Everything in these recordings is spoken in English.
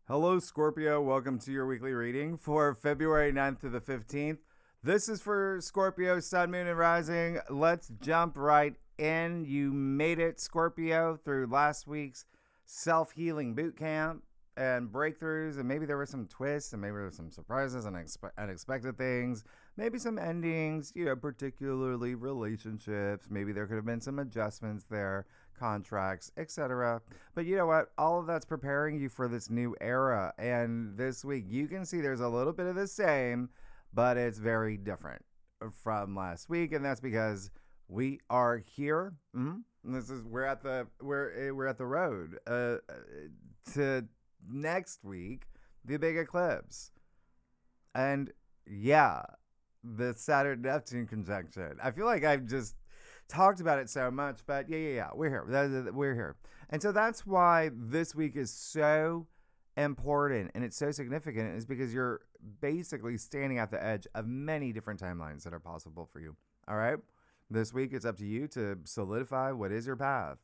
Hello, Scorpio. Welcome to your weekly reading for February 9th to the 15th. This is for Scorpio, Sun, Moon, and Rising. Let's jump right in. You made it, Scorpio, through last week's self-healing boot camp and breakthroughs, and maybe there were some twists, and maybe there were some surprises and unexpected things, maybe some endings, particularly relationships. Maybe there could have been some adjustments there, contracts, etc. But you know what? All of that's preparing you for this new era. And this week, you can see there's a little bit of the same, but it's very different from last week, and that's because we are here. We're at the road to next week, the big eclipse, and the Saturn Neptune conjunction. I feel like I've just talked about it so much, but we're here, and so that's why this week is so important and it's so significant, is because you're basically standing at the edge of many different timelines that are possible for you. All right, this week it's up to you to solidify what is your path,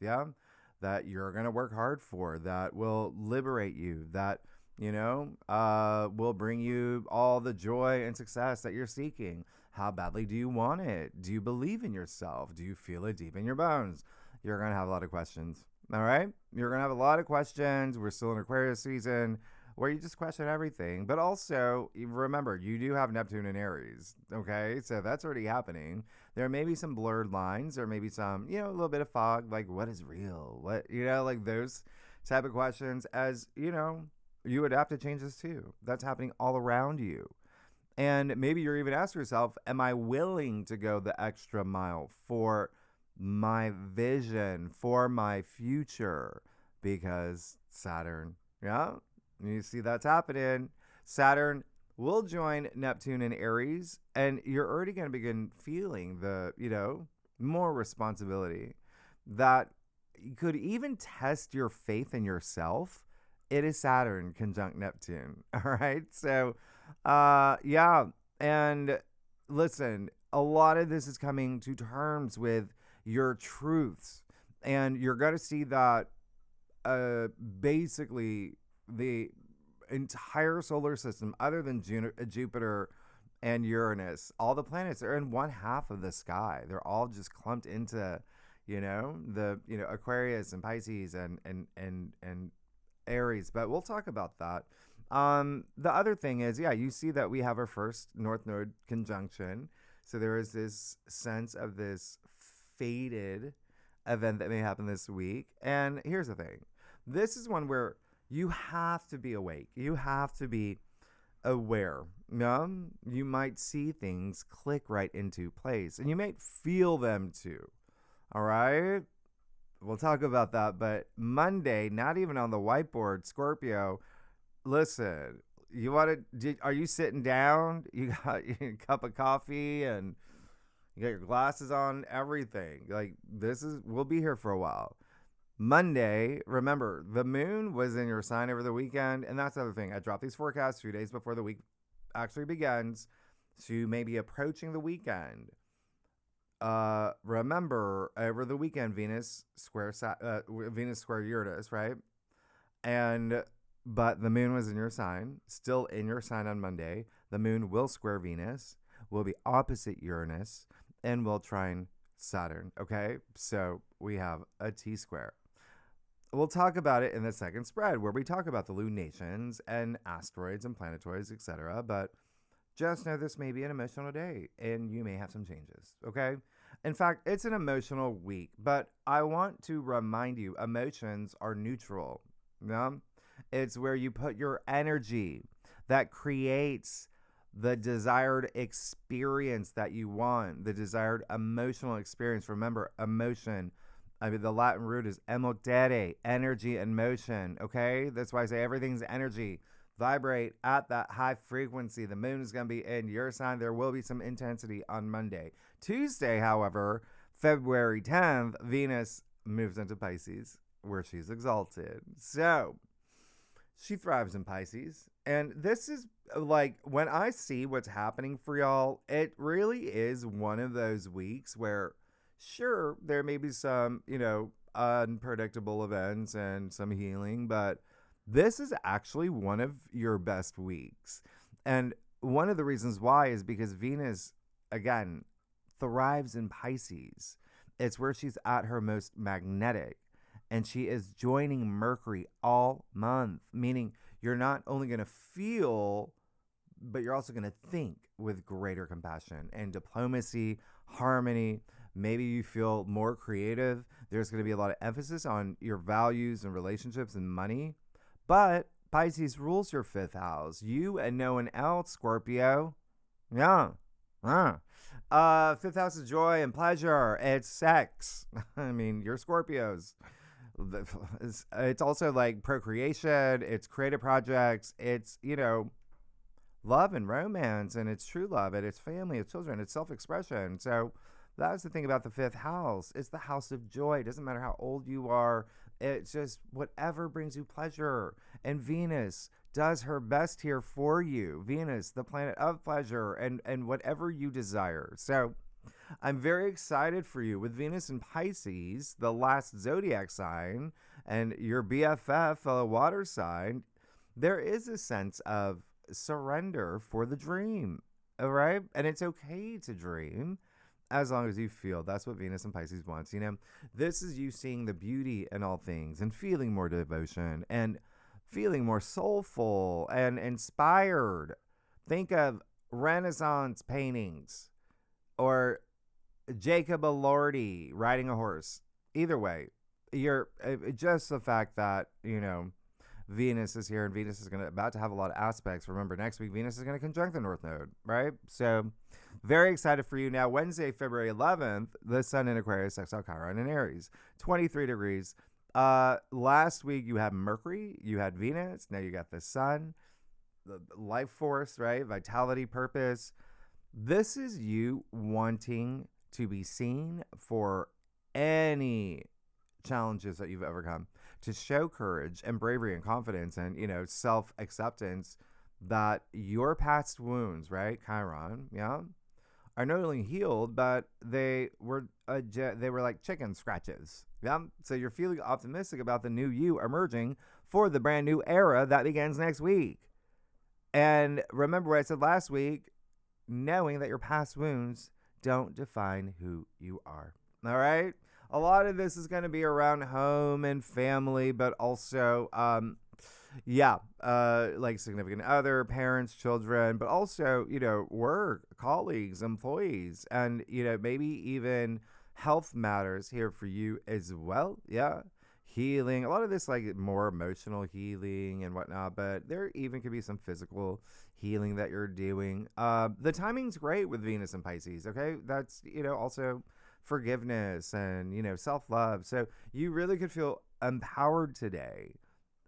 that you're gonna work hard for, that will liberate you, that will bring you all the joy and success that you're seeking. How badly do you want it? Do you believe in yourself? Do you feel it deep in your bones? You're going to have a lot of questions. All right? You're going to have a lot of questions. We're still in Aquarius season where you just question everything. But also, remember, you do have Neptune in Aries. Okay? So that's already happening. There may be some blurred lines. There may be some, a little bit of fog. Like, what is real? What, like those type of questions. As, you adapt to changes too. That's happening all around you. And maybe you're even asking yourself, am I willing to go the extra mile for my vision, for my future? Because Saturn, you see that's happening. Saturn will join Neptune in Aries, and you're already going to begin feeling the, more responsibility that could even test your faith in yourself. It is Saturn conjunct Neptune. All right. So, and listen, a lot of this is coming to terms with your truths, and you're going to see that basically the entire solar system, other than Jupiter and Uranus, all the planets are in one half of the sky. They're all just clumped into, the Aquarius and Pisces and Aries, but we'll talk about that. The other thing is, you see that we have our first North Node conjunction. So there is this sense of this fated event that may happen this week. And here's the thing. This is one where you have to be awake. You have to be aware. You might see things click right into place, and you might feel them too. All right? We'll talk about that. But Monday, not even on the whiteboard, Scorpio, listen, are you sitting down? You got a cup of coffee and you got your glasses on, everything. Like, we'll be here for a while. Monday, remember, the moon was in your sign over the weekend. And that's the other thing. I dropped these forecasts 2 days before the week actually begins. So you may be approaching the weekend. Remember, over the weekend, Venus square Uranus, right? But the moon was in your sign, still in your sign on Monday. The moon will square Venus, will be opposite Uranus, and will trine Saturn. Okay, so we have a T-square. We'll talk about it in the second spread, where we talk about the lunations and asteroids and planetoids, etc. But just know this may be an emotional day, and you may have some changes, okay? In fact, it's an emotional week, but I want to remind you, emotions are neutral. It's where you put your energy that creates the desired experience that you want, the desired emotional experience. Remember, emotion, the Latin root is emodere, energy and motion, okay? That's why I say everything's energy. Vibrate at that high frequency. The moon is going to be in your sign. There will be some intensity on Monday. Tuesday, however, February 10th, Venus moves into Pisces, where she's exalted. So she thrives in Pisces. And this is like, when I see what's happening for y'all, it really is one of those weeks where, sure, there may be some, unpredictable events and some healing, but This is actually one of your best weeks. And one of the reasons why is because Venus, again, thrives in Pisces. It's where she's at her most magnetic. And she is joining Mercury all month, meaning you're not only going to feel, but you're also going to think with greater compassion and diplomacy, harmony. Maybe you feel more creative. There's going to be a lot of emphasis on your values and relationships and money. But Pisces rules your fifth house. You and no one else, Scorpio. Yeah. Fifth house is joy and pleasure. It's sex. I mean, you're Scorpios. It's also like procreation. It's creative projects. It's, love and romance, and it's true love, and it's family, it's children, it's self-expression. So that's the thing about the fifth house. It's the house of joy. It doesn't matter how old you are. It's just whatever brings you pleasure. And Venus does her best here for you. Venus, the planet of pleasure, and whatever you desire. So I'm very excited for you with Venus in Pisces, the last zodiac sign, and your BFF, fellow water sign. There is a sense of surrender for the dream. All right. And it's okay to dream as long as you feel. That's what Venus and Pisces wants. This is you seeing the beauty in all things and feeling more devotion and feeling more soulful and inspired. Think of Renaissance paintings or Jacob Elordi riding a horse. Either way, you're just the fact that, Venus is here, and Venus is about to have a lot of aspects. Remember, next week, Venus is going to conjunct the North Node, right? So very excited for you. Now, Wednesday, February 11th, the Sun in Aquarius, sextile Chiron in Aries, 23 degrees. Last week, you had Mercury, you had Venus. Now you got the Sun, the life force, right? Vitality, purpose. This is you wanting to be seen for any challenges that you've overcome, to show courage and bravery and confidence and self-acceptance that your past wounds, right, Chiron, are not only healed, but they were like chicken scratches. So you're feeling optimistic about the new you emerging for the brand new era that begins next week. And remember what I said last week, knowing that your past wounds don't define who you are. All right. A lot of this is going to be around home and family, but also, like significant other, parents, children, but also, work, colleagues, employees, and, maybe even health matters here for you as well. Yeah. Healing, a lot of this, like more emotional healing and whatnot, but there even could be some physical healing that you're doing. The timing's great with Venus and Pisces. Okay. That's, also forgiveness and, self-love. So you really could feel empowered today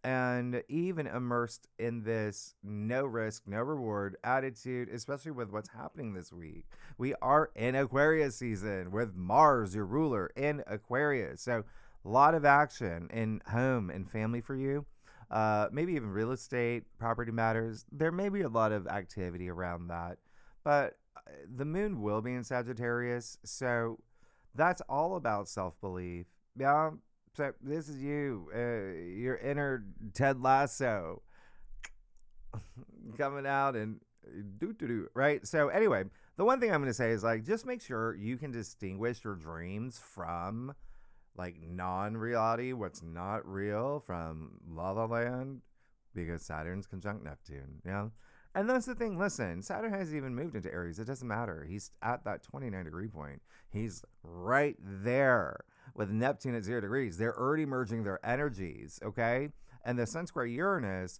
and even immersed in this no risk, no reward attitude, especially with what's happening this week. We are in Aquarius season with Mars, your ruler, in Aquarius. So a lot of action in home and family for you. Maybe even real estate, property matters. There may be a lot of activity around that, but the moon will be in Sagittarius. So that's all about self-belief. Yeah. So this is you, your inner Ted Lasso coming out and right? So anyway, the one thing I'm going to say is just make sure you can distinguish your dreams from non-reality, what's not real, from La La Land, because Saturn's conjunct Neptune. Yeah. And that's the thing. Listen, Saturn hasn't even moved into Aries. It doesn't matter. He's at that 29-degree point. He's right there with Neptune at 0 degrees. They're already merging their energies, okay? And the Sun square Uranus,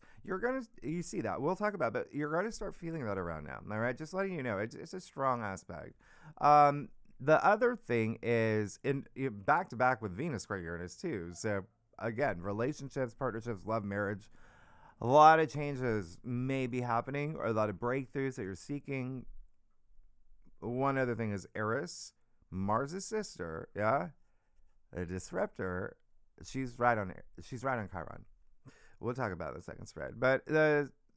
you see that. We'll talk about it, but you're going to start feeling that around now, all right? Just letting you know, it's a strong aspect. The other thing is back to back with Venus square Uranus too. So again, relationships, partnerships, love, marriage. A lot of changes may be happening, or a lot of breakthroughs that you're seeking. One other thing is Eris, Mars' sister, yeah, a disruptor. She's right on Chiron. We'll talk about the second spread. But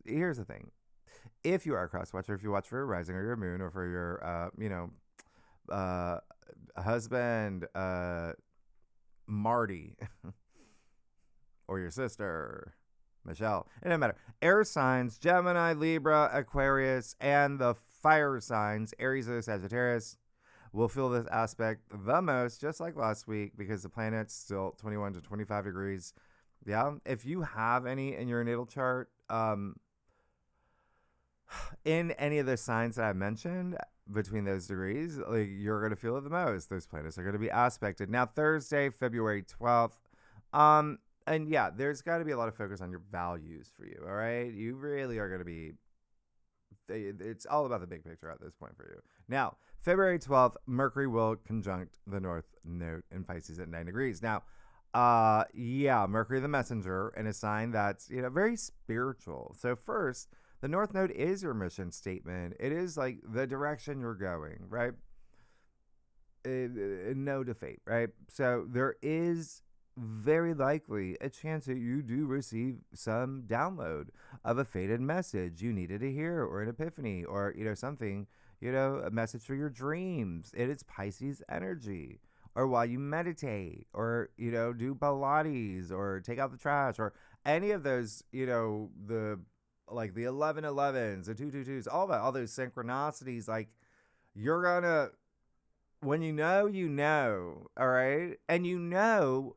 here's the thing: if you are a cross watcher, if you watch for your rising or your moon, or for your husband, Marty, or your sister, Michelle. It doesn't matter. Air signs, Gemini, Libra, Aquarius, and the fire signs, Aries and Sagittarius, will feel this aspect the most, just like last week, because the planet's still 21 to 25 degrees. Yeah. If you have any in your natal chart, in any of the signs that I mentioned between those degrees, like, you're going to feel it the most. Those planets are going to be aspected. Now, Thursday, February 12th. And yeah, there's got to be a lot of focus on your values for you. All right. You really are going to be, it's all about the big picture at this point for you. Now, February 12th, Mercury will conjunct the North Node in Pisces at 9 degrees. Now, yeah, Mercury the messenger in a sign that's, very spiritual. So first, the North Node is your mission statement. It is like the direction you're going, right? No to fate, right? So there is very likely a chance that you do receive some download of a fated message you needed to hear, or an epiphany, or something, a message for your dreams. It is Pisces energy. Or while you meditate, or do Pilates, or take out the trash, or any of those, the 1111s, the 222s, all that, all those synchronicities. Like, you're gonna, when you know, all right, and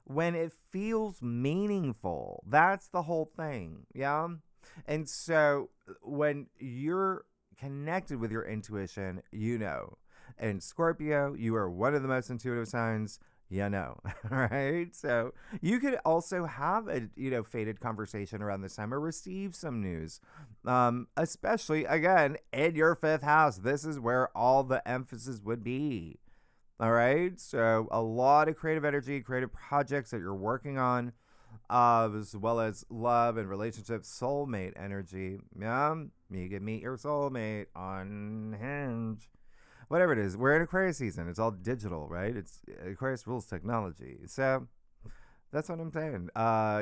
when it feels meaningful. That's the whole thing. Yeah. And so when you're connected with your intuition, and Scorpio, you are one of the most intuitive signs, all right? So you could also have a, fated conversation around this time, or receive some news, especially, again, in your 5th house. This is where all the emphasis would be. All right, so a lot of creative energy, creative projects that you're working on, as well as love and relationships, soulmate energy. Yeah, you can meet your soulmate on Hinge. Whatever it is, we're in Aquarius season. It's all digital, right? It's Aquarius rules technology. So that's what I'm saying.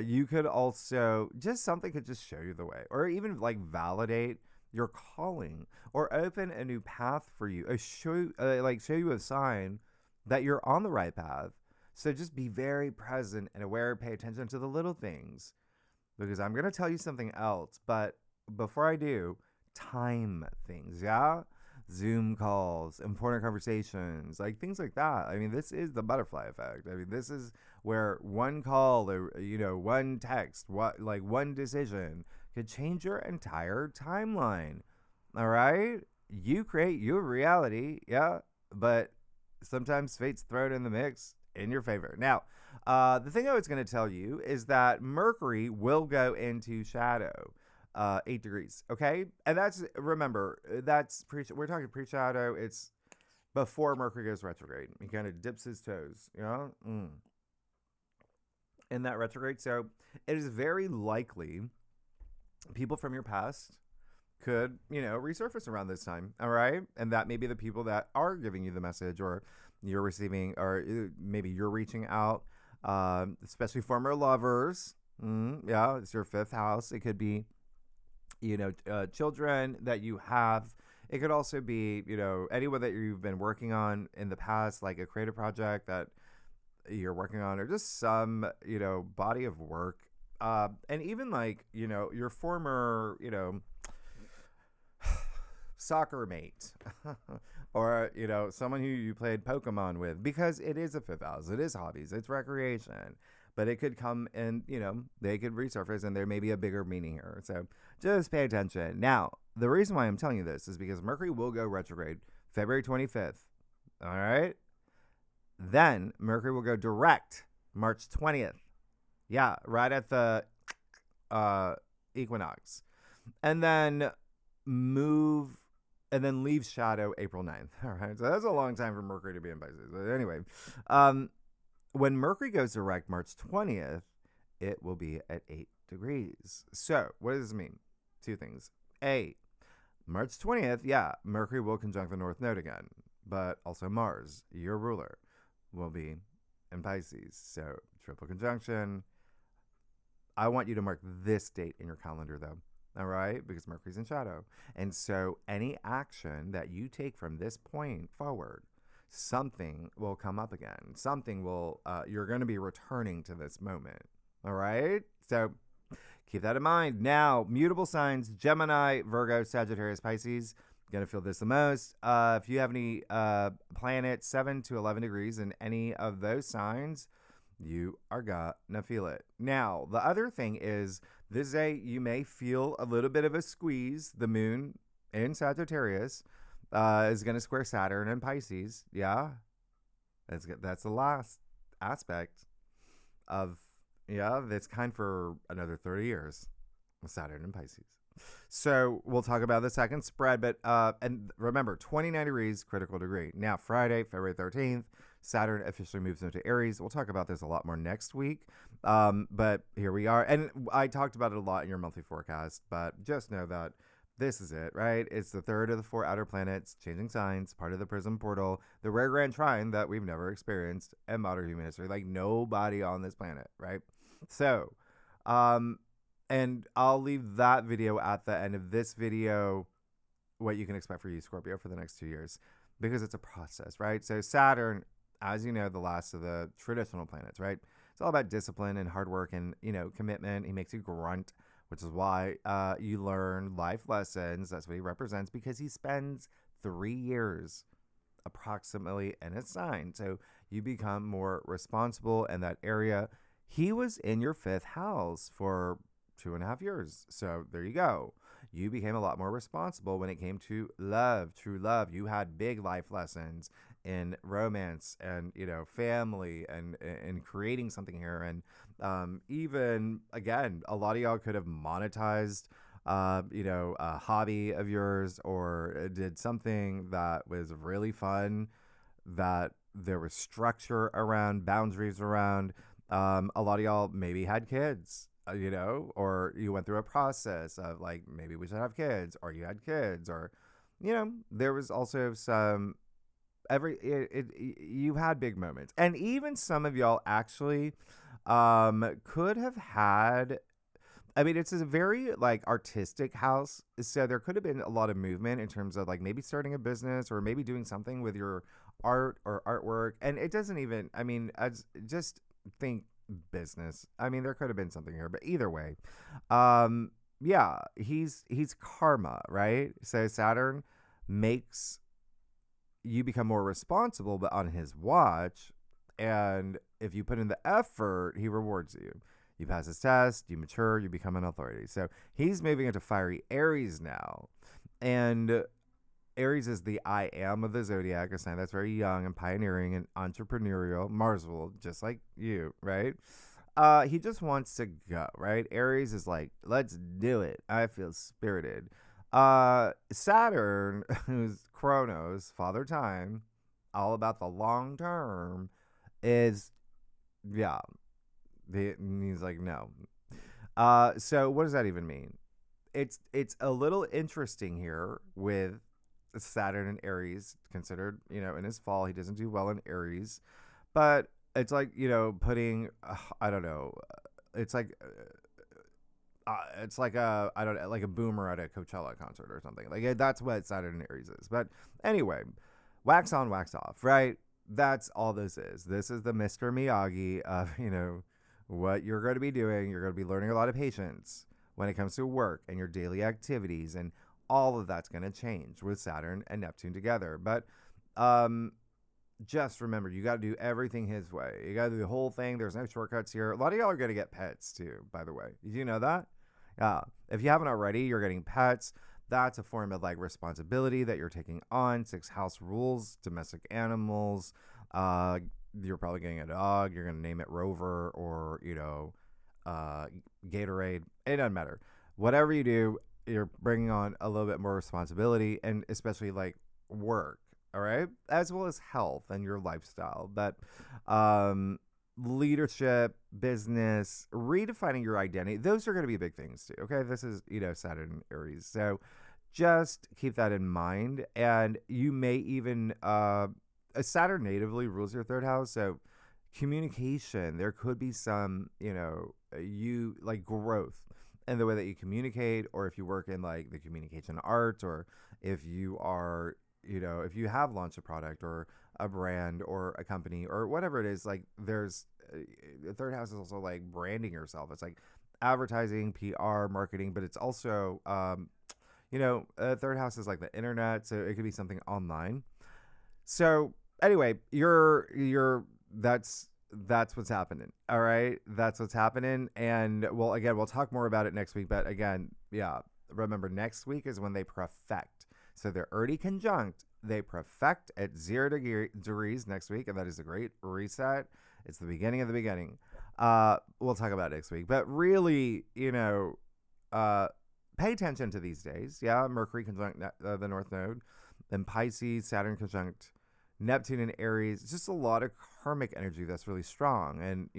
You could also, something could just show you the way, or even validate your calling, or open a new path for you, show you a sign that you're on the right path. So just be very present and aware, pay attention to the little things, because I'm going to tell you something else. But before I do, time things, yeah? Zoom calls, important conversations, things like that. I mean, this is the butterfly effect. I mean, this is where one call, or, one text, one decision could change your entire timeline. All right? You create your reality, yeah, but sometimes fate's thrown in the mix in your favor. Now, the thing I was going to tell you is that Mercury will go into shadow, 8 degrees, okay? And remember, we're talking pre-shadow. It's before Mercury goes retrograde. He kind of dips his toes, in that retrograde. So it is very likely people from your past could, resurface around this time. All right. And that may be the people that are giving you the message, or you're receiving, or maybe you're reaching out, especially former lovers. Yeah. It's your 5th house. It could be, children that you have. It could also be, anyone that you've been working on in the past, like a creative project that you're working on, or just some, body of work. And even your former, soccer mate, or, someone who you played Pokemon with, because it is a 5th house. It is hobbies. It's recreation. But it could come and, they could resurface, and there may be a bigger meaning here. So just pay attention. Now, the reason why I'm telling you this is because Mercury will go retrograde February 25th. All right. Then Mercury will go direct March 20th. Yeah, right at the equinox. And then leave shadow April 9th. All right. So that's a long time for Mercury to be in Pisces. But anyway, when Mercury goes direct March 20th, it will be at 8 degrees. So what does this mean? 2 things. A, March 20th, yeah, Mercury will conjunct the North Node again, but also Mars, your ruler, will be in Pisces. So triple conjunction. I want you to mark this date in your calendar, though. All right? Because Mercury's in shadow. And so any action that you take from this point forward, something will come up again. Something will, you're going to be returning to this moment. All right? So Keep that in mind. Now, mutable signs: Gemini, Virgo, Sagittarius, Pisces. Gonna feel this the most. If you have any planets 7 to 11 degrees in any of those signs, you are gonna feel it. Now, the other thing is this day you may feel a little bit of a squeeze. The moon in Sagittarius is gonna square Saturn and Pisces. Yeah, that's the last aspect of that's kind for another 30 years with Saturn and Pisces. So we'll talk about the second spread, but and remember, 29 degrees critical degree. Now Friday, February 13th, Saturn officially moves into Aries. We'll talk about this a lot more next week, but here we are. And I talked about it a lot in your monthly forecast, but just know that this is it, right? It's the third of the 4 outer planets changing signs, part of the prism portal, the rare grand trine that we've never experienced in modern human history, like nobody on this planet, right? So, and I'll leave that video at the end of this video, what you can expect for you, Scorpio, for the next 2 years, because it's a process, right? So Saturn, as you know, the last of the traditional planets, right? It's all about discipline and hard work and, commitment. He makes you grunt, which is why you learn life lessons. That's what he represents, because he spends 3 years approximately in a sign. So you become more responsible in that area. He was in your 5th house for 2.5 years. So there you go. You became a lot more responsible when it came to love, true love. You had big life lessons in romance and, family and creating something here. And even, again, a lot of y'all could have monetized, a hobby of yours, or did something that was really fun, that there was structure around, boundaries around. A lot of y'all maybe had kids, or you went through a process of like, maybe we should have kids, or you had kids, or, there was also some, you had big moments. And even some of y'all actually could have had, it's a very like artistic house. So there could have been a lot of movement in terms of like maybe starting a business or maybe doing something with your art or artwork. And it doesn't even, I just think business. There could have been something here, but either way, he's karma, right? So Saturn makes you become more responsible, but on his watch. And if you put in the effort, he rewards you. You pass his test, you mature, you become an authority. So he's moving into fiery Aries now. And Aries is the I am of the zodiac, a sign that's very young and pioneering and entrepreneurial, Marsville, just like you, right? He just wants to go, right? Aries is like, let's do it. I feel spirited. Saturn, who's Chronos, Father Time, all about the long term, is, he's like, no. So what does that even mean? It's a little interesting here with Saturn and Aries, considered, in his fall. He doesn't do well in Aries, but it's like, putting, I don't know, it's like like a boomer at a Coachella concert or something. Like, that's what Saturn and Aries is. But anyway, wax on, wax off, right? That's all this is. This is the Mr. Miyagi of, what you're going to be doing. You're going to be learning a lot of patience when it comes to work and your daily activities, and all of that's going to change with Saturn and Neptune together. But just remember, you got to do everything his way. You got to do the whole thing. There's no shortcuts here. A lot of y'all are going to get pets too, by the way. Did you know that? Yeah. If you haven't already, you're getting pets. That's a form of like responsibility that you're taking on. 6 house rules, domestic animals. You're probably getting a dog. You're going to name it Rover or, Gatorade. It doesn't matter. Whatever you do, you're bringing on a little bit more responsibility, and especially like work. All right. As well as health and your lifestyle. But, leadership, business, redefining your identity, those are going to be big things too. Okay. This is, Saturn and Aries. So just keep that in mind. And you may even, Saturn natively rules your 3rd house. So communication, there could be some, you like growth in the way that you communicate, or if you work in like the communication arts, or if you are, if you have launched a product or a brand or a company or whatever it is, like there's the 3rd house is also like branding yourself. It's like advertising, PR, marketing, but it's also, third house is like the internet. So it could be something online. So anyway, that's what's happening. All right. That's what's happening. And well, again, we'll talk more about it next week. But again, yeah, remember next week is when they perfect. So they're already conjunct. They perfect at 0 degrees next week. And that is a great reset. It's the beginning of the beginning. We'll talk about it next week. But really, pay attention to these days. Yeah. Mercury conjunct the North Node. Then Pisces, Saturn conjunct Neptune and Aries. Just a lot of karmic energy that's really strong. And,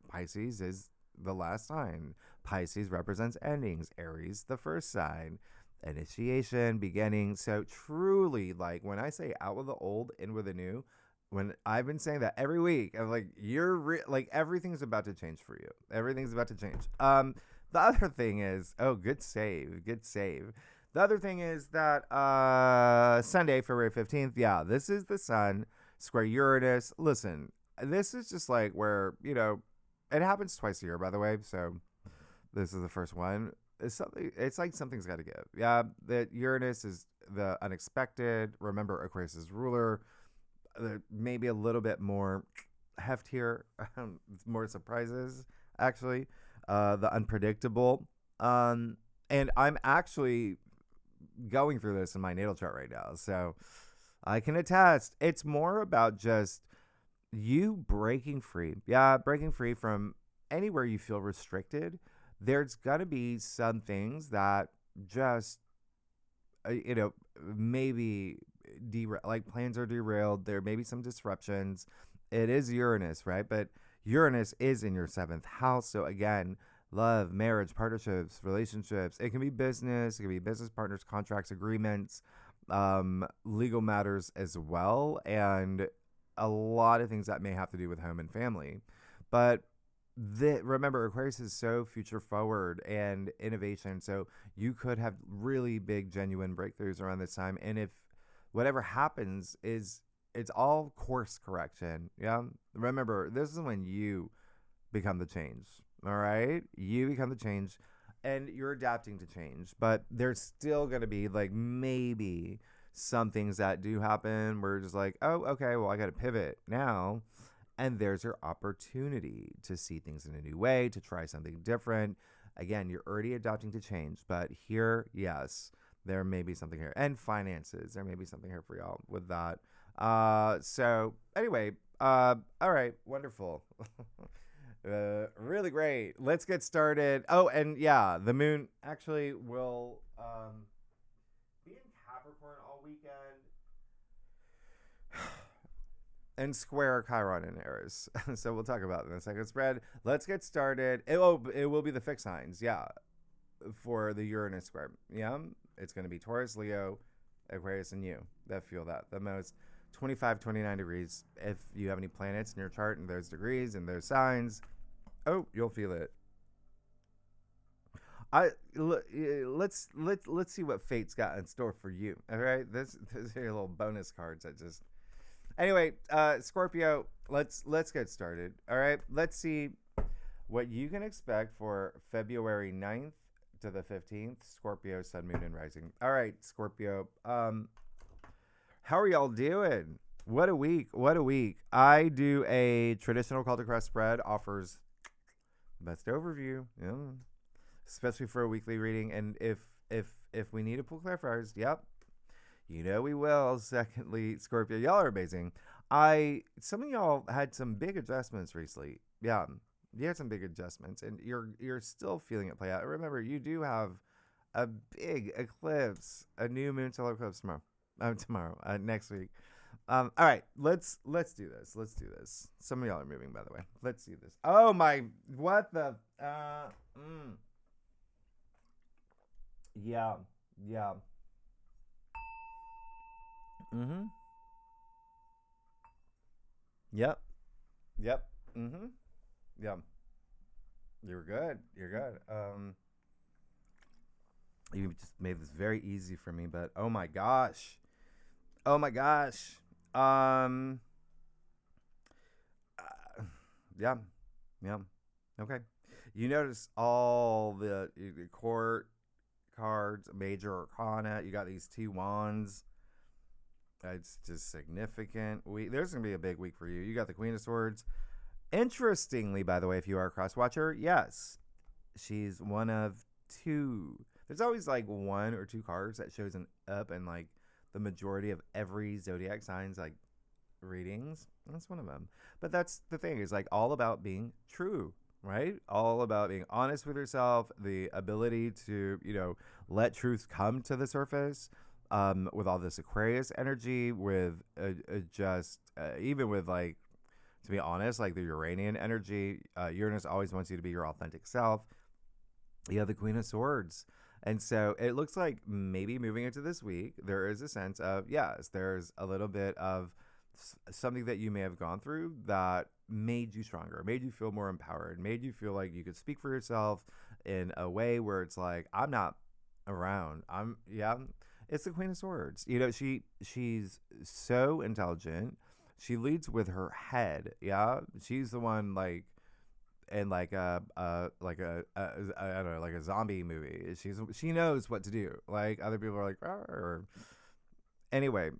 Pisces is the last sign. Pisces represents endings. Aries, the first sign. Initiation, beginning. So truly, like when I say out with the old, in with the new, when I've been saying that every week, I'm like, like everything's about to change for you. Everything's about to change. The other thing is, good save. The other thing is that Sunday, February 15th, this is the sun square Uranus. Listen, this is just like where, it happens twice a year, by the way. So this is the first one. It's like something's got to give. Yeah, that Uranus is the unexpected. Remember, Aquarius is ruler. Maybe a little bit more heft here. More surprises, actually. The unpredictable. And I'm actually going through this in my natal chart right now, so I can attest. It's more about just you breaking free from anywhere you feel restricted. There's gonna be some things that just maybe like plans are derailed. There may be some disruptions. It is Uranus, right? But Uranus is in your 7th house, so again, love, marriage, partnerships, relationships. It can be business. It can be business partners, contracts, agreements, legal matters as well, and a lot of things that may have to do with home and family. But remember, Aquarius is so future forward and innovation. So you could have really big, genuine breakthroughs around this time. And if whatever happens it's all course correction. Yeah. Remember, this is when you become the change. All right. You become the change and you're adapting to change, but there's still going to be like maybe some things that do happen where you're just like, oh, okay, well, I got to pivot now. And there's your opportunity to see things in a new way, to try something different. Again, you're already adapting to change, but here, yes, there may be something here. And finances, there may be something here for y'all with that. So anyway, all right, wonderful. Really great. Let's get started. Oh, and yeah, the moon actually will be in Capricorn all weekend and square Chiron and Aries. So we'll talk about it in a second. Spread. Let's get started. It will be the fixed signs, yeah, for the Uranus square. Yeah, it's going to be Taurus, Leo, Aquarius, and you that feel that the most. 25, 29 degrees. If you have any planets in your chart and those degrees and those signs, you'll feel it. Let's see what fate's got in store for you. All right, this are your little bonus cards. Anyway, Scorpio. Let's get started. All right, let's see what you can expect for February 9th to the 15th. Scorpio, Sun, Moon, and Rising. All right, Scorpio. How are y'all doing? What a week. I do a traditional call to cross spread, offers best overview, especially for a weekly reading. And if we need to pull clarifiers, yep, we will. Secondly, Scorpio, y'all are amazing. Some of y'all had some big adjustments recently. Yeah, you had some big adjustments, and you're still feeling it play out. Remember, you do have a big eclipse, a new moon solar eclipse next week. All right, let's do this. Some of y'all are moving, by the way. Let's do this. Oh my, what the? Yeah. Mhm. Yep. Mhm. Yeah. You're good. You just made this very easy for me, but oh my gosh. Yeah. Okay. You notice all the court cards, major arcana. You got these two wands. It's just significant. There's going to be a big week for you. You got the Queen of Swords. Interestingly, by the way, if you are a cross watcher, yes, she's one of two. There's always like one or two cards that shows up in like the majority of every zodiac signs like readings. That's one of them. But that's the thing, is like all about being true, right? All about being honest with yourself, the ability to, let truth come to the surface. With all this Aquarius energy, with even with like, to be honest, like the Uranian energy, Uranus always wants you to be your authentic self. You have the Queen of Swords. And so it looks like maybe moving into this week, there is a sense of, yes, there's a little bit of something that you may have gone through that made you stronger, made you feel more empowered, made you feel like you could speak for yourself in a way where it's like, I'm not around. It's the Queen of Swords. She's so intelligent. She leads with her head. Yeah, she's the one like in like a I don't know, like a zombie movie. She knows what to do. Like other people are like, or anyway,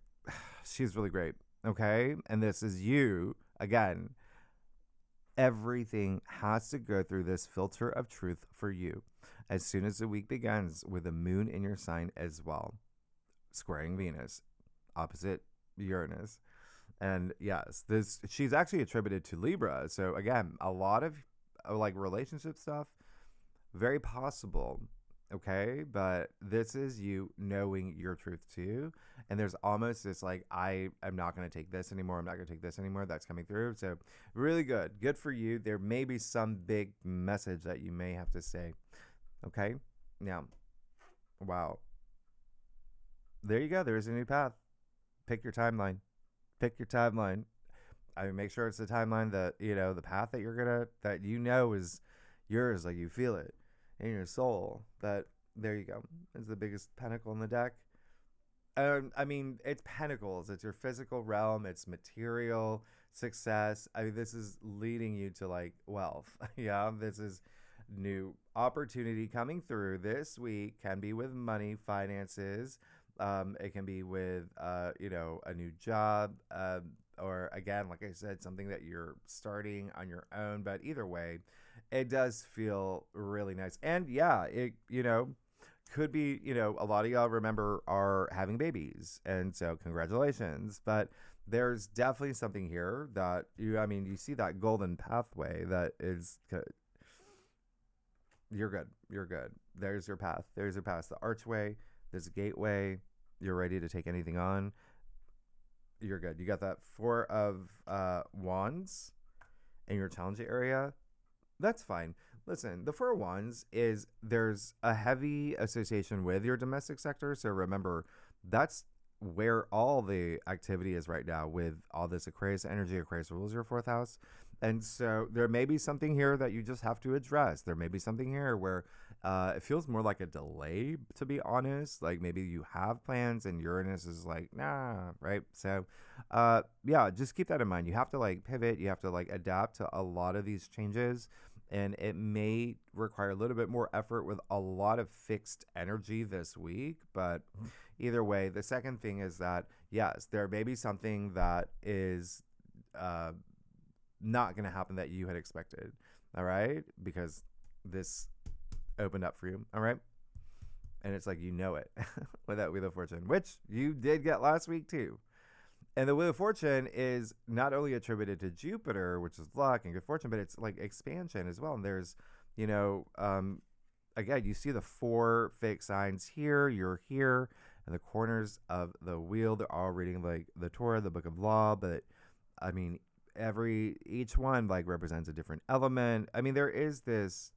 she's really great. Okay, and this is you again. Everything has to go through this filter of truth for you as soon as the week begins, with the moon in your sign as well, squaring Venus, opposite Uranus. And yes, she's actually attributed to Libra. So again, a lot of like relationship stuff, very possible. Okay, but this is you knowing your truth too. And there's almost this like, I'm not going to take this anymore. I'm not going to take this anymore. That's coming through. So really good for you. There may be some big message that you may have to say. Okay, now, wow, there you go. There's a new path. Pick your timeline. I mean, make sure it's the timeline that, the path that that is yours, like you feel it in your soul. That, there you go. It's the biggest pentacle in the deck. I mean, it's pentacles. It's your physical realm. It's material success. I mean, this is leading you to like wealth. Yeah, this is new opportunity coming through this week. Can be with money, finances. It can be with, a new job, or again, like I said, something that you're starting on your own. But either way, it does feel really nice. And yeah, it, could be, a lot of y'all are having babies. And so congratulations. But there's definitely something here that you see that golden pathway that is good. You're good. There's your path. The archway. There's a gateway. You're ready to take anything on. You're good. You got that Four of Wands in your challenge area. That's fine. Listen, the Four of Wands there's a heavy association with your domestic sector. So remember, that's where all the activity is right now with all this Aquarius energy. Aquarius rules your fourth house. And so there may be something here that you just have to address. There may be something here where it feels more like a delay, to be honest. Like maybe you have plans and Uranus is like, nah, right? So yeah, just keep that in mind. You have to like pivot. You have to like adapt to a lot of these changes. And it may require a little bit more effort with a lot of fixed energy this week. But either way, the second thing is that, yes, there may be something that is not going to happen that you had expected. All right? Because this opened up for you. All right? And it's like, it with that Wheel of Fortune, which you did get last week too. And the Wheel of Fortune is not only attributed to Jupiter, which is luck and good fortune, but it's like expansion as well. And there's, again, you see the four fake signs here. You're here in the corners of the wheel. They're all reading like the Torah, the Book of Law. But I mean, each one like represents a different element. I mean, there is this,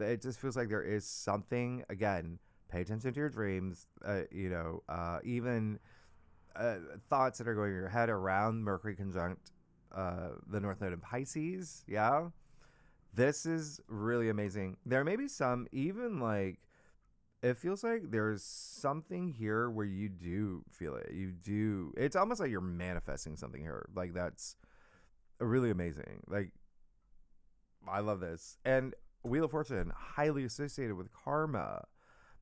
it just feels like there is something. Again, pay attention to your dreams, even thoughts that are going in your head around Mercury conjunct the North Node in Pisces. Yeah, this is really amazing. There may be some, even like, it feels like there's something here where you do feel it. It's almost like you're manifesting something here. Like, that's really amazing. Like, I love this. And Wheel of Fortune, highly associated with karma.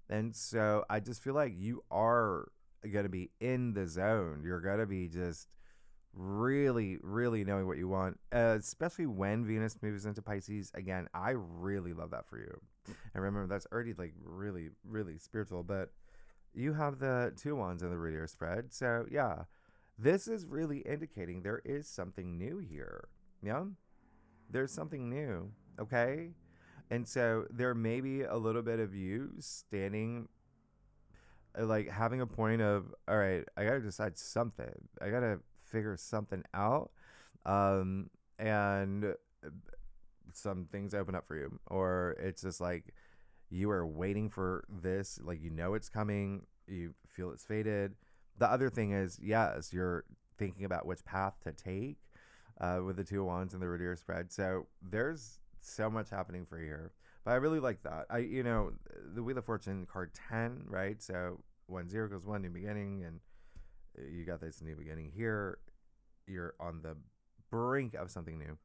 And so I just feel like you are going to be in the zone. You're going to be just really, really knowing what you want, especially when Venus moves into Pisces. Again, I really love that for you. And remember, that's already like really, really spiritual. But you have the 2 wands in the radio spread. So yeah, this is really indicating there is something new here. Yeah, there's something new. Okay. And so there may be a little bit of you standing, like having a point of, all right, I got to decide something. I got to figure something out. And some things open up for you. Or it's just like you are waiting for this, like you know it's coming, you feel it's fated. The other thing is, yes, you're thinking about which path to take with the 2 wands and the Ritter spread. So there's so much happening for you here. But I really like that. The Wheel of Fortune card 10, right? So 1 0 goes 1, new beginning, and you got this new beginning here. You're on the brink of something new,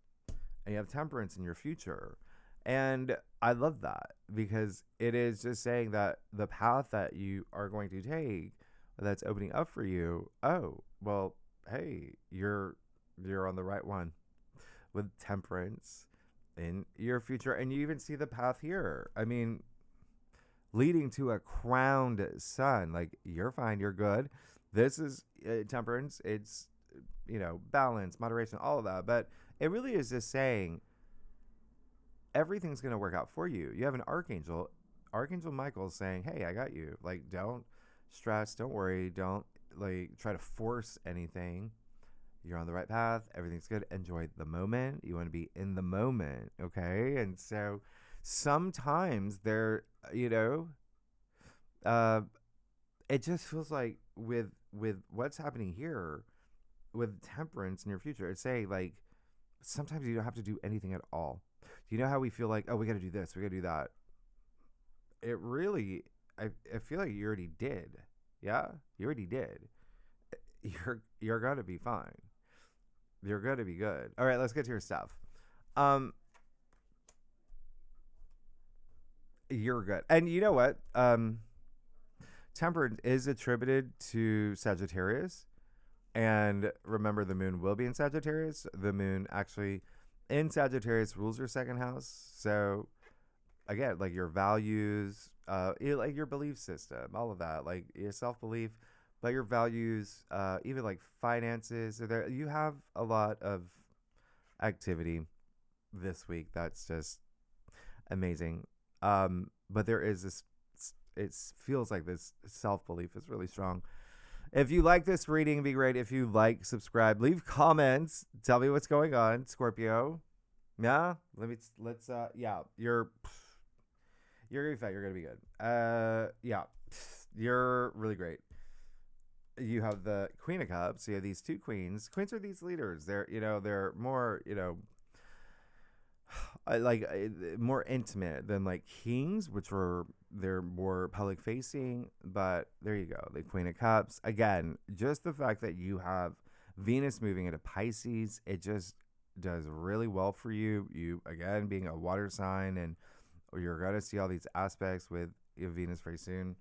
and you have temperance in your future. And I love that because it is just saying that the path that you are going to take that's opening up for you, oh, well, hey, you're on the right one with temperance in your future. And you even see the path here. I mean, leading to a crowned sun. Like, you're fine, you're good. This is temperance. It's, balance, moderation, all of that. But it really is just saying everything's going to work out for you. You have an archangel, Archangel Michael, saying, hey, I got you. Like, don't stress, don't worry, don't try to force anything. You're on the right path. Everything's good. Enjoy the moment. You want to be in the moment. Okay. And so sometimes there, it just feels like with what's happening here with temperance in your future, it's saying like sometimes you don't have to do anything at all. Do you know how we feel like, oh, we got to do this, we got to do that? It really, I feel like you already did. Yeah, you already did. You're gonna be fine. You're gonna be good. All right, let's get to your stuff. You're good. And you know what? Temperance is attributed to Sagittarius. And remember, the moon will be in Sagittarius. The moon actually in Sagittarius rules your second house. So again, like your values, like your belief system, all of that, like your self-belief, but your values, even like finances. There, you have a lot of activity this week. That's just amazing. But there is this, it feels like this self-belief is really strong. If you like this reading, it'd be great if you like, subscribe, leave comments, tell me what's going on, Scorpio. Yeah, yeah, you're gonna be fat, you're gonna be good. Yeah, you're really great. You have the Queen of Cups. You have these 2 queens. Queens are these leaders. They're more, more intimate than like kings, they're more public facing. But there you go, the Queen of Cups. Again, just the fact that you have Venus moving into Pisces, it just does really well for you. You, again, being a water sign, and you're gonna see all these aspects with Venus very soon.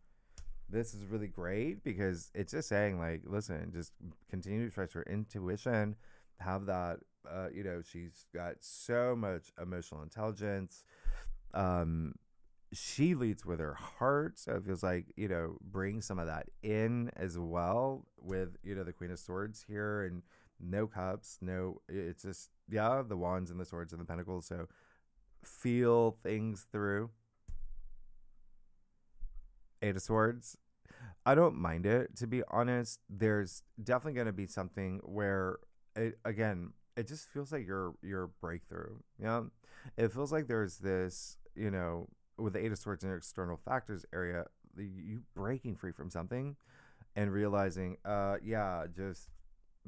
This is really great because it's just saying, like, listen, just continue to trust your intuition. Have that, she's got so much emotional intelligence. She leads with her heart. So it feels like, bring some of that in as well with, the Queen of Swords here, and no cups. No, it's just, yeah, the wands and the swords and the pentacles. So feel things through. 8 of Swords. I don't mind it, to be honest. There's definitely going to be something where, it just feels like your breakthrough. Yeah, it feels like there's this, with the 8 of Swords and external factors area, you breaking free from something and realizing, just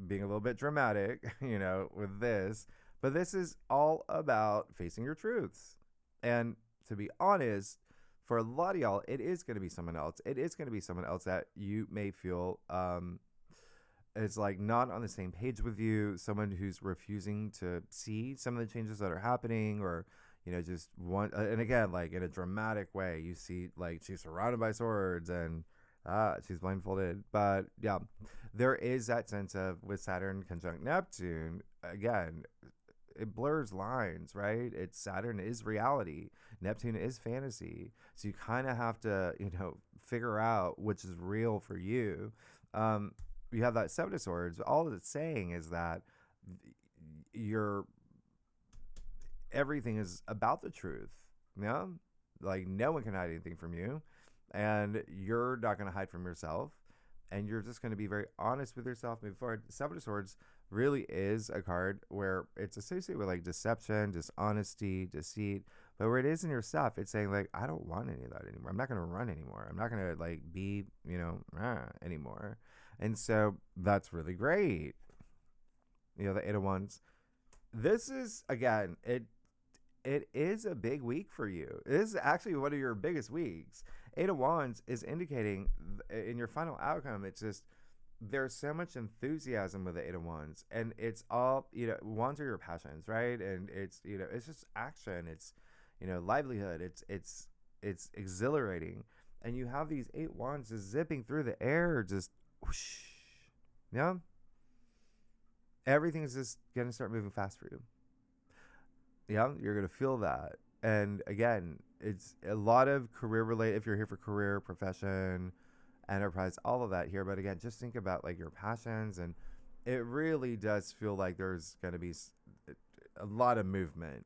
being a little bit dramatic, with this. But this is all about facing your truths. And to be honest, for a lot of y'all, it is going to be someone else. It is going to be someone else that you may feel is like not on the same page with you. Someone who's refusing to see some of the changes that are happening, or just one. And again, like in a dramatic way, you see like she's surrounded by swords and she's blindfolded. But yeah, there is that sense of with Saturn conjunct Neptune, again, it blurs lines, right? It's Saturn is reality, Neptune is fantasy. So you kind of have to, figure out which is real for you. You have that Seven of Swords. All it's saying is that you're everything is about the truth. Yeah, like no one can hide anything from you, and you're not going to hide from yourself, and you're just going to be very honest with yourself moving forward. Seven of Swords really is a card where it's associated with like deception, dishonesty, deceit, but where it is in your stuff, it's saying like, I don't want any of that anymore. I'm not going to run anymore. I'm not going to like be, anymore. And so that's really great. The Eight of Wands. This is, again, it is a big week for you. This is actually one of your biggest weeks. Eight of Wands is indicating in your final outcome, it's just, there's so much enthusiasm with the Eight of Wands, and it's all, wands are your passions, right? And it's, it's just action. It's, livelihood. It's exhilarating. And you have these eight wands just zipping through the air, just whoosh. Yeah. Everything's just going to start moving fast for you. Yeah. You're going to feel that. And again, it's a lot of career related, if you're here for career, profession, enterprise, all of that here. But again, just think about like your passions, and it really does feel like there's going to be a lot of movement,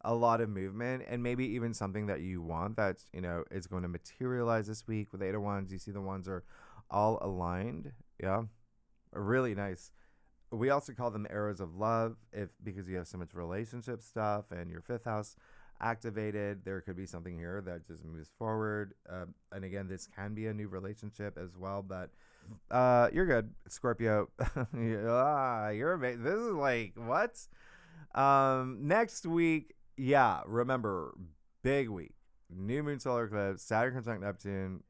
and maybe even something that you want that's, is going to materialize this week with Eight of Wands. You see the wands are all aligned. Yeah. Really nice. We also call them arrows of love because you have so much relationship stuff and your fifth house activated. There could be something here that just moves forward. And again, this can be a new relationship as well, but you're good, Scorpio. You're amazing. This is like, what? Next week, yeah, remember, big week. New moon solar eclipse, Saturn conjunct Neptune,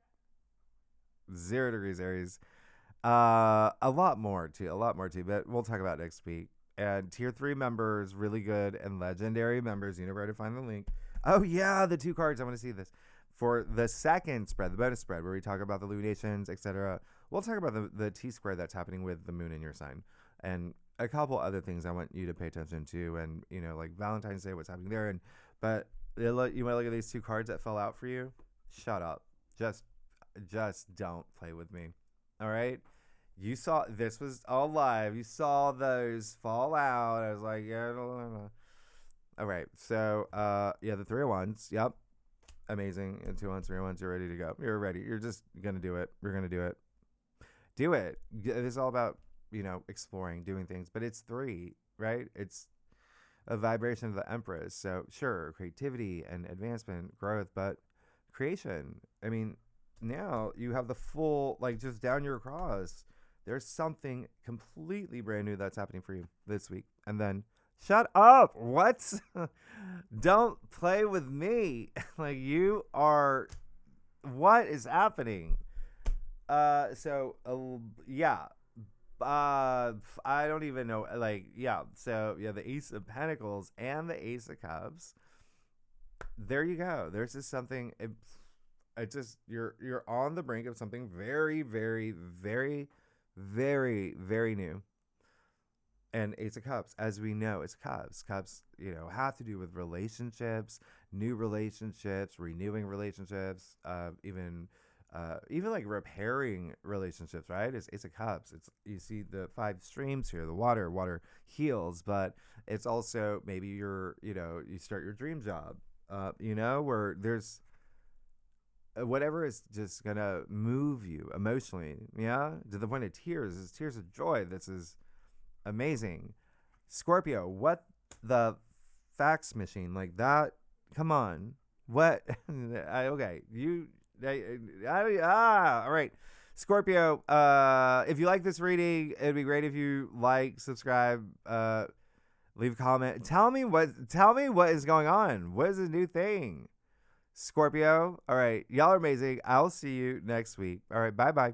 0 degrees Aries. A lot more too, but we'll talk about next week. And tier 3 members, really good, and legendary members, you know where to find the link. Oh yeah, the 2 cards, I want to see this. For the second spread, the bonus spread, where we talk about the lunations, etc. We'll talk about the T-square that's happening with the moon in your sign, and a couple other things I want you to pay attention to, and like Valentine's Day, what's happening there. But you might look at these 2 cards that fell out for you. Shut up. Just don't play with me. All right. You saw, this was all live. You saw those fall out. I was like, yeah. All right. So, the 3 of Wands. Yep. Amazing. And 2 Wands, 3 of Wands. You're ready to go. You're ready. You're just going to do it. We're going to do it. Do it. This is all about, exploring, doing things. But it's 3, right? It's a vibration of the Empress. So, sure, creativity and advancement, growth, but creation. I mean, now you have the full, like, just down your cross. There's something completely brand new that's happening for you this week. And then, shut up. What? Don't play with me. Like, you are, what is happening? I don't even know. Like, yeah. So, yeah, the Ace of Pentacles and the Ace of Cups. There you go. There's just something, it's just, you're on the brink of something very, very, very, very, very new. And Ace of Cups, as we know, it's Cups. Cups, have to do with relationships, new relationships, renewing relationships, even like repairing relationships, right? It's Ace of Cups. It's, you see the 5 streams here, the water heals, but it's also maybe you start your dream job, where there's whatever is just gonna move you emotionally, yeah, to the point of tears. It's tears of joy. This is amazing. Scorpio, what the fax machine, like that? Come on, what? Okay, all right, Scorpio. If you like this reading, it'd be great if you like, subscribe, leave a comment. Tell me what is going on. What is the new thing? Scorpio. All right. Y'all are amazing. I'll see you next week. All right. Bye-bye.